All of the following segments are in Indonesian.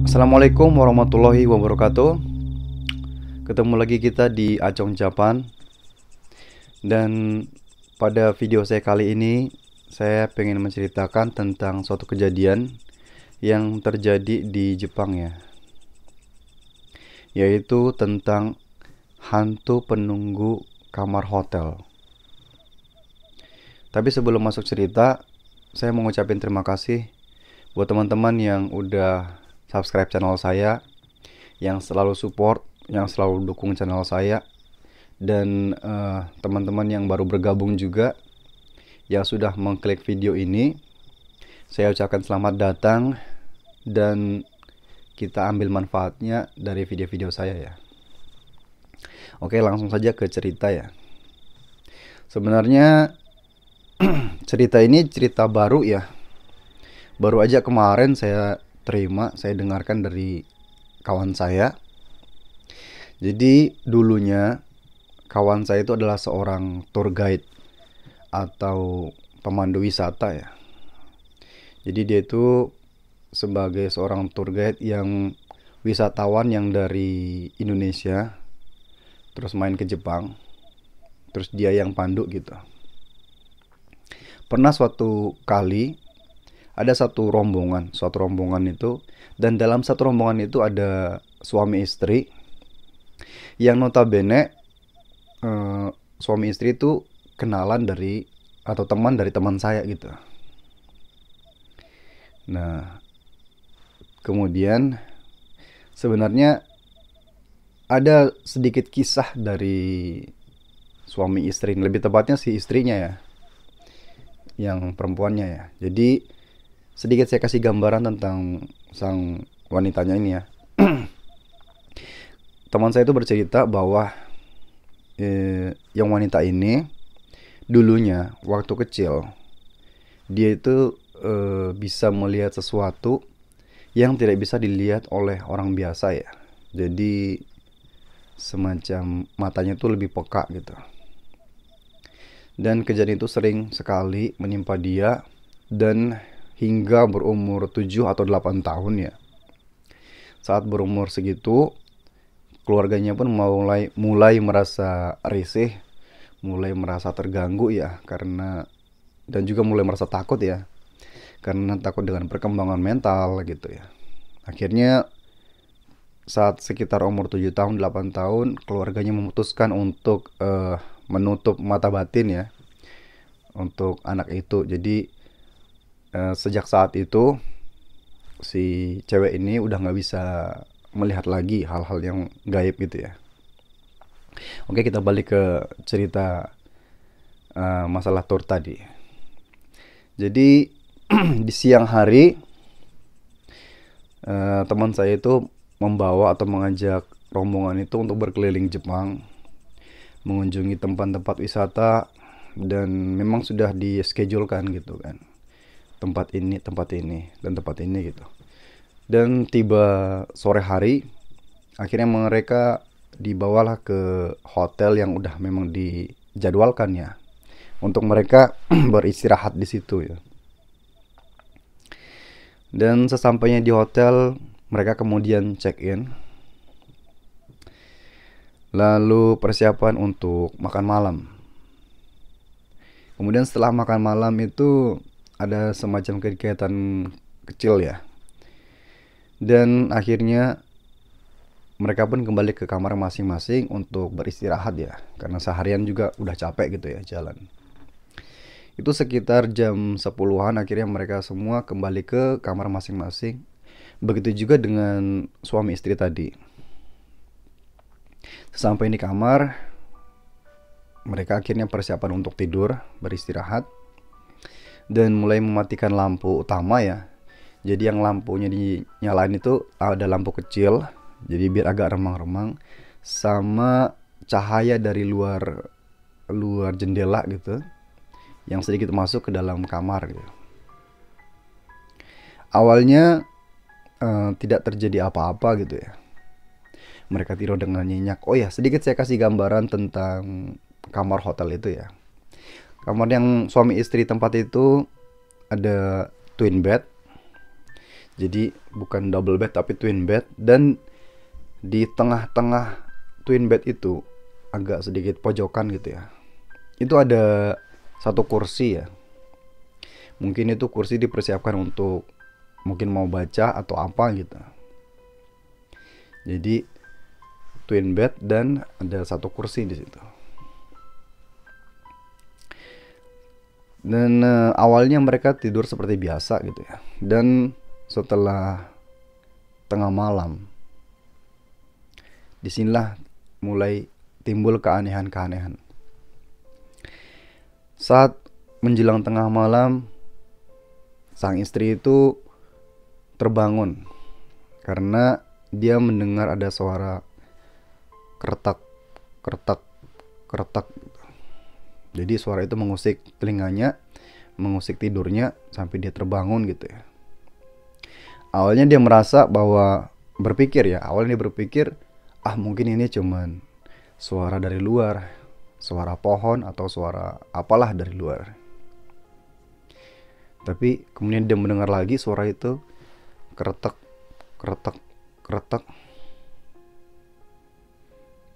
Assalamualaikum warahmatullahi wabarakatuh. Ketemu lagi kita di Acong Japan. Dan pada video saya kali ini, saya pengen menceritakan tentang suatu kejadian yang terjadi di Jepang ya, yaitu tentang hantu penunggu kamar hotel. Tapi sebelum masuk cerita, saya mau ngucapin terima kasih buat teman-teman yang udah subscribe channel saya, yang selalu support, yang selalu dukung channel saya, dan teman-teman yang baru bergabung juga, yang sudah mengklik video ini. Saya ucapkan selamat datang dan kita ambil manfaatnya dari video-video saya ya. Oke, langsung saja ke cerita ya. Sebenarnya cerita ini cerita baru ya. Baru aja kemarin saya dengarkan dari kawan saya. Jadi dulunya kawan saya itu adalah seorang tour guide atau pemandu wisata ya. Jadi dia itu sebagai seorang tour guide yang wisatawan yang dari Indonesia terus main ke Jepang, terus dia yang pandu gitu. Pernah suatu kali ada suatu rombongan itu, dan dalam satu rombongan itu ada suami istri yang notabene suami istri itu kenalan dari atau teman dari teman saya gitu. Nah, kemudian sebenarnya ada sedikit kisah dari suami istri, lebih tepatnya si istrinya ya, yang perempuannya ya. Jadi sedikit saya kasih gambaran tentang sang wanitanya ini ya. Teman saya itu bercerita bahwa yang wanita ini dulunya waktu kecil dia itu bisa melihat sesuatu yang tidak bisa dilihat oleh orang biasa ya. Jadi semacam matanya itu lebih peka gitu. Dan kejadian itu sering sekali menimpa dia, dan hingga berumur 7 atau 8 tahun ya. Saat berumur segitu, keluarganya pun mulai merasa risih, mulai merasa terganggu ya, karena dan juga mulai merasa takut ya. Karena takut dengan perkembangan mental gitu ya. Akhirnya saat sekitar umur 7 tahun, 8 tahun, keluarganya memutuskan untuk menutup mata batin ya untuk anak itu. Jadi sejak saat itu si cewek ini udah nggak bisa melihat lagi hal-hal yang gaib gitu ya. Oke, kita balik ke cerita masalah tour tadi. Jadi di siang hari teman saya itu membawa atau mengajak rombongan itu untuk berkeliling Jepang, mengunjungi tempat-tempat wisata, dan memang sudah di schedulekan gitu kan, tempat ini, dan tempat ini gitu. Dan tiba sore hari, akhirnya mereka dibawalah ke hotel yang udah memang dijadwalkan ya, untuk mereka beristirahat di situ ya. Dan sesampainya di hotel, mereka kemudian check in, lalu persiapan untuk makan malam. Kemudian setelah makan malam itu ada semacam kegiatan kecil ya. Dan akhirnya mereka pun kembali ke kamar masing-masing untuk beristirahat ya, karena seharian juga udah capek gitu ya jalan. Itu sekitar jam 10-an, akhirnya mereka semua kembali ke kamar masing-masing. Begitu juga dengan suami istri tadi. Sampai di kamar, mereka akhirnya persiapan untuk tidur, beristirahat, dan mulai mematikan lampu utama ya. Jadi yang lampunya dinyalain itu ada lampu kecil, jadi biar agak remang-remang, sama cahaya dari luar jendela gitu, yang sedikit masuk ke dalam kamar gitu. Awalnya tidak terjadi apa-apa gitu ya. Mereka tidur dengan nyenyak. Oh ya, sedikit saya kasih gambaran tentang kamar hotel itu ya. Kamar yang suami istri tempat itu ada twin bed. Jadi bukan double bed tapi twin bed, dan di tengah-tengah twin bed itu agak sedikit pojokan gitu ya, itu ada satu kursi ya. Mungkin itu kursi dipersiapkan untuk mungkin mau baca atau apa gitu. Jadi twin bed dan ada satu kursi di situ. Dan awalnya mereka tidur seperti biasa gitu ya. Dan setelah tengah malam, disinilah mulai timbul keanehan-keanehan. Saat menjelang tengah malam, sang istri itu terbangun karena dia mendengar ada suara kertak, kertak, kertak. Jadi suara itu mengusik telinganya, mengusik tidurnya sampai dia terbangun gitu ya. Awalnya dia merasa bahwa awalnya dia berpikir, mungkin ini cuman suara dari luar, suara pohon atau suara apalah dari luar. Tapi kemudian dia mendengar lagi suara itu keretak, keretak, keretak.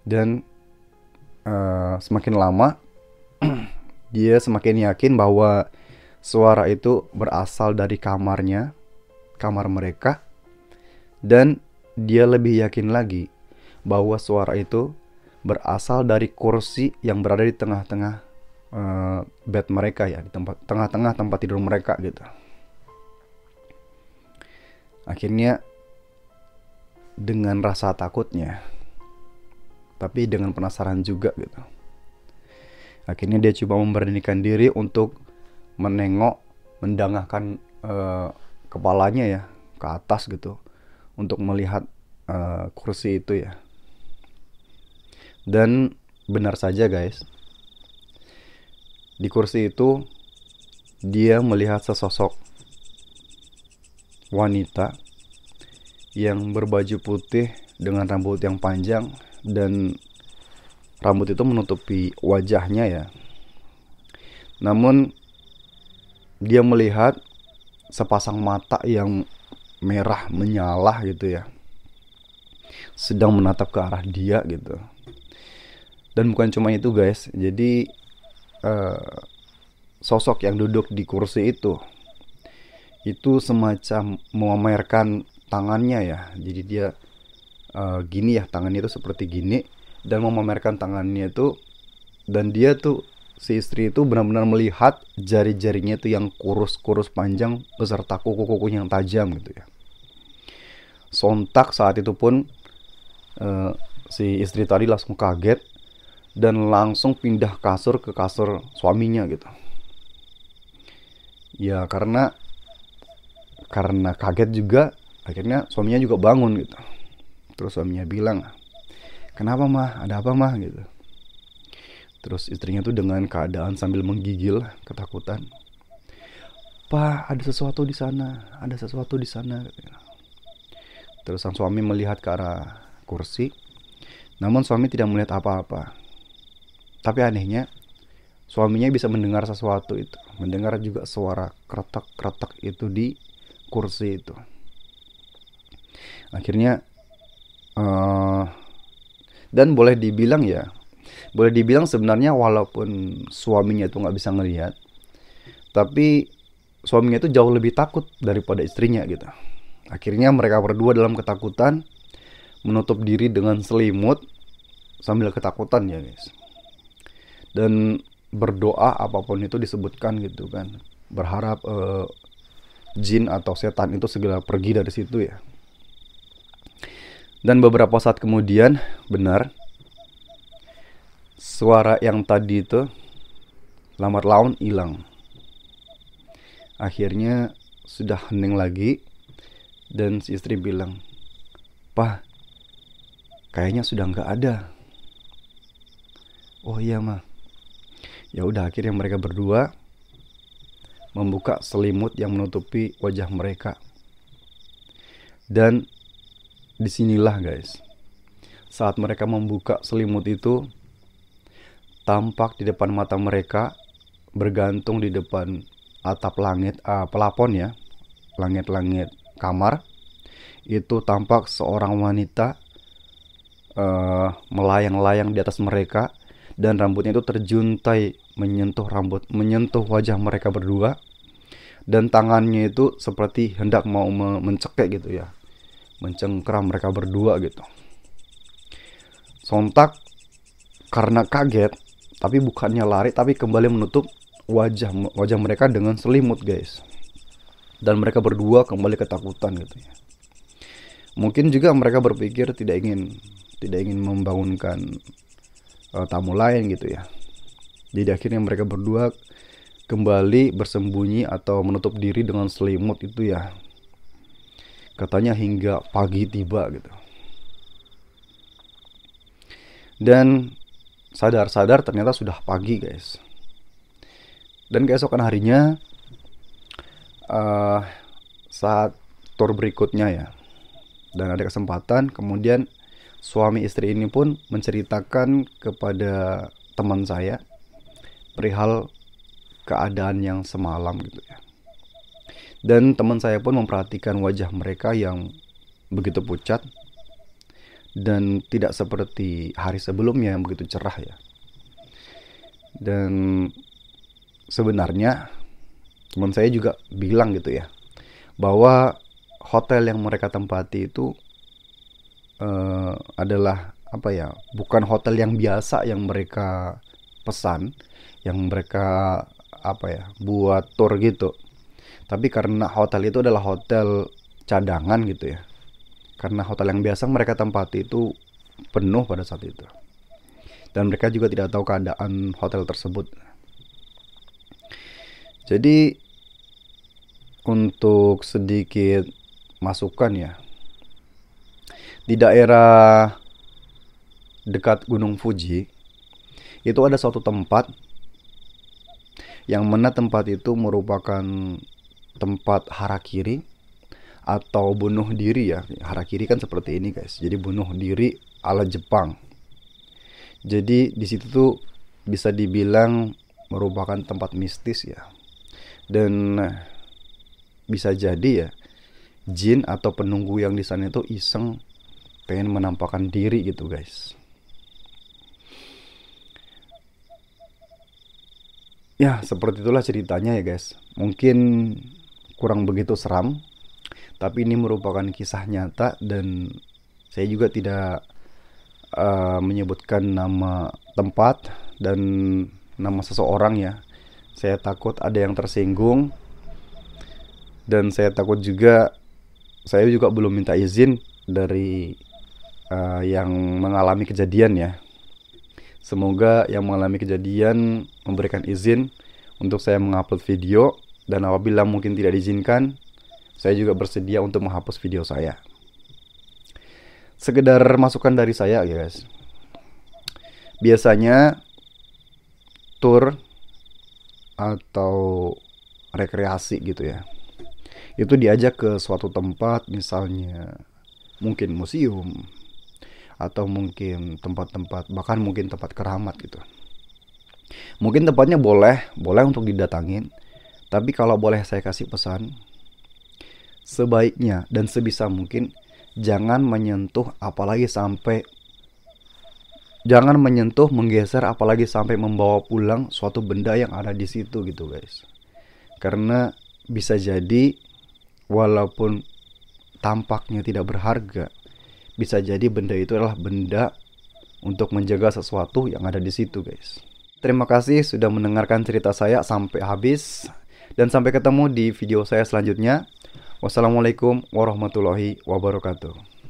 Dan semakin lama dia semakin yakin bahwa suara itu berasal dari kamar mereka, dan dia lebih yakin lagi bahwa suara itu berasal dari kursi yang berada di tengah-tengah bed mereka ya, di tengah-tengah tempat tidur mereka gitu. Akhirnya dengan rasa takutnya, tapi dengan penasaran juga gitu, akhirnya dia coba memberanikan diri untuk mendangahkan kepalanya ya ke atas gitu, untuk melihat kursi itu ya. Dan benar saja guys, di kursi itu dia melihat sesosok wanita yang berbaju putih dengan rambut yang panjang, dan rambut itu menutupi wajahnya ya. Namun dia melihat sepasang mata yang merah menyala gitu ya, sedang menatap ke arah dia gitu. Dan bukan cuma itu guys, jadi sosok yang duduk di kursi itu semacam memamerkan tangannya ya. Jadi dia gini ya, tangannya itu seperti gini, dan memamerkan tangannya itu. Dan dia tuh, si istri itu benar-benar melihat jari-jarinya itu yang kurus-kurus panjang beserta kuku-kuku yang tajam gitu ya. Sontak saat itu pun si istri tadi langsung kaget dan langsung pindah kasur ke kasur suaminya gitu. Ya karena kaget juga, akhirnya suaminya juga bangun gitu. Terus suaminya bilang, "Kenapa mah? Ada apa mah?" gitu. Terus istrinya tuh dengan keadaan sambil menggigil ketakutan, "Pak, ada sesuatu di sana, ada sesuatu di sana." Terus sang suami melihat ke arah kursi, namun suami tidak melihat apa-apa. Tapi anehnya, suaminya bisa mendengar sesuatu itu, mendengar juga suara kretak-kretak itu di kursi itu. Akhirnya dan boleh dibilang sebenarnya walaupun suaminya itu nggak bisa ngelihat, tapi suaminya itu jauh lebih takut daripada istrinya gitu. Akhirnya mereka berdua dalam ketakutan menutup diri dengan selimut sambil ketakutan ya guys. Dan berdoa apapun itu disebutkan gitu kan, berharap jin atau setan itu segera pergi dari situ ya. Dan beberapa saat kemudian, benar, suara yang tadi itu lambat laun hilang. Akhirnya sudah hening lagi, dan si istri bilang, "Pak, kayaknya sudah nggak ada." "Oh iya mah." Ya udah, akhirnya mereka berdua membuka selimut yang menutupi wajah mereka. Dan disinilah guys, saat mereka membuka selimut itu, tampak di depan mata mereka, bergantung di depan atap langit, pelapon ya, langit-langit kamar. Itu tampak seorang wanita melayang-layang di atas mereka, dan rambutnya itu terjuntai menyentuh wajah mereka berdua, dan tangannya itu seperti hendak mau mencekik gitu ya, mencengkeram mereka berdua gitu. Sontak karena kaget, tapi bukannya lari, tapi kembali menutup wajah mereka dengan selimut, guys. Dan mereka berdua kembali ketakutan gitu ya. Mungkin juga mereka berpikir tidak ingin membangunkan tamu lain gitu ya. Jadi akhirnya mereka berdua kembali bersembunyi atau menutup diri dengan selimut itu ya. Katanya hingga pagi tiba gitu. Dan sadar-sadar ternyata sudah pagi, guys. Dan keesokan harinya saat tur berikutnya ya, dan ada kesempatan, kemudian suami istri ini pun menceritakan kepada teman saya perihal keadaan yang semalam gitu ya. Dan teman saya pun memperhatikan wajah mereka yang begitu pucat dan tidak seperti hari sebelumnya yang begitu cerah ya. Dan sebenarnya teman saya juga bilang gitu ya, bahwa hotel yang mereka tempati itu adalah bukan hotel yang biasa yang mereka pesan, yang mereka buat tour gitu. Tapi karena hotel itu adalah hotel cadangan gitu ya, karena hotel yang biasa mereka tempati itu penuh pada saat itu, dan mereka juga tidak tahu keadaan hotel tersebut. Jadi untuk sedikit masukan ya, di daerah dekat Gunung Fuji itu ada suatu tempat yang mana tempat itu merupakan tempat harakiri atau bunuh diri ya. Harakiri kan seperti ini, guys. Jadi bunuh diri ala Jepang. Jadi di situ tuh bisa dibilang merupakan tempat mistis ya. Dan bisa jadi ya, jin atau penunggu yang di sana itu iseng pengen menampakkan diri gitu, guys. Ya, seperti itulah ceritanya ya, guys. Mungkin kurang begitu seram, tapi ini merupakan kisah nyata, dan saya juga tidak menyebutkan nama tempat dan nama seseorang ya. Saya takut ada yang tersinggung, dan saya takut juga, saya juga belum minta izin dari yang mengalami kejadian ya. Semoga yang mengalami kejadian memberikan izin untuk saya mengupload video, dan apabila mungkin tidak diizinkan, saya juga bersedia untuk menghapus video saya. Sekedar masukan dari saya ya, guys. Biasanya tour atau rekreasi gitu ya, itu diajak ke suatu tempat, misalnya mungkin museum, atau mungkin tempat-tempat, bahkan mungkin tempat keramat gitu. Mungkin tempatnya boleh untuk didatangin, tapi kalau boleh saya kasih pesan, sebaiknya dan sebisa mungkin jangan menyentuh, menggeser, apalagi sampai membawa pulang suatu benda yang ada di situ gitu, guys. Karena bisa jadi walaupun tampaknya tidak berharga, bisa jadi benda itu adalah benda untuk menjaga sesuatu yang ada di situ, guys. Terima kasih sudah mendengarkan cerita saya sampai habis, dan sampai ketemu di video saya selanjutnya. Wassalamualaikum warahmatullahi wabarakatuh.